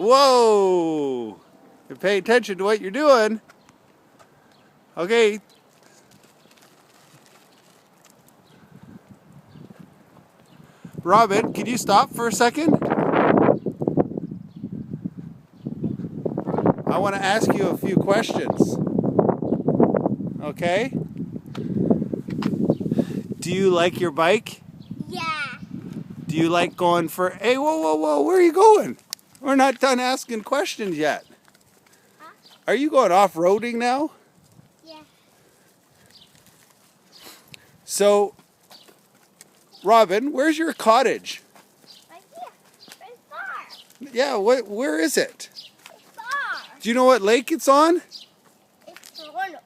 Whoa! Pay attention to what you're doing. Okay. Robin, can you stop for a second? I want to ask you a few questions. Okay? Do you like your bike? Yeah. Do you like going for... Hey, whoa, where are you going? We're not done asking questions yet. Huh? Are you going off-roading now? Yeah. So, Robin, where's your cottage? Right here. Very far. Yeah, where is it? It's far. Do you know what lake it's on? It's Toronto.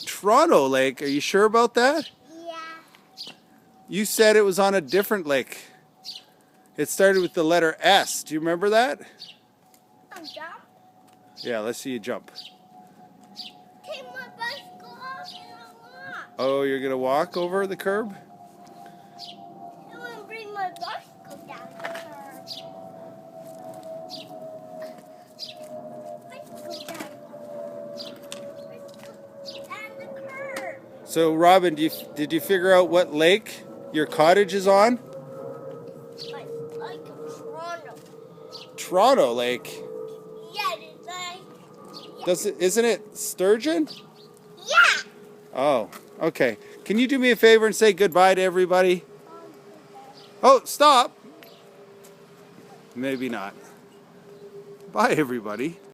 Toronto Lake. Are you sure about that? Yeah. You said it was on a different lake. It started with the letter S. Do you remember that? Jump. Yeah, let's see you jump. Take my bicycle off and I'll walk. Oh, you're going to walk over the curb? I want to bring my bicycle down the curb. Bicycle down the curb. So, Robin, did you figure out what lake your cottage is on? Like Toronto. Toronto Lake. Yeah, it's like... Yeah. Isn't it Sturgeon? Yeah. Oh, okay. Can you do me a favor and say goodbye to everybody? Oh, stop. Maybe not. Bye, everybody.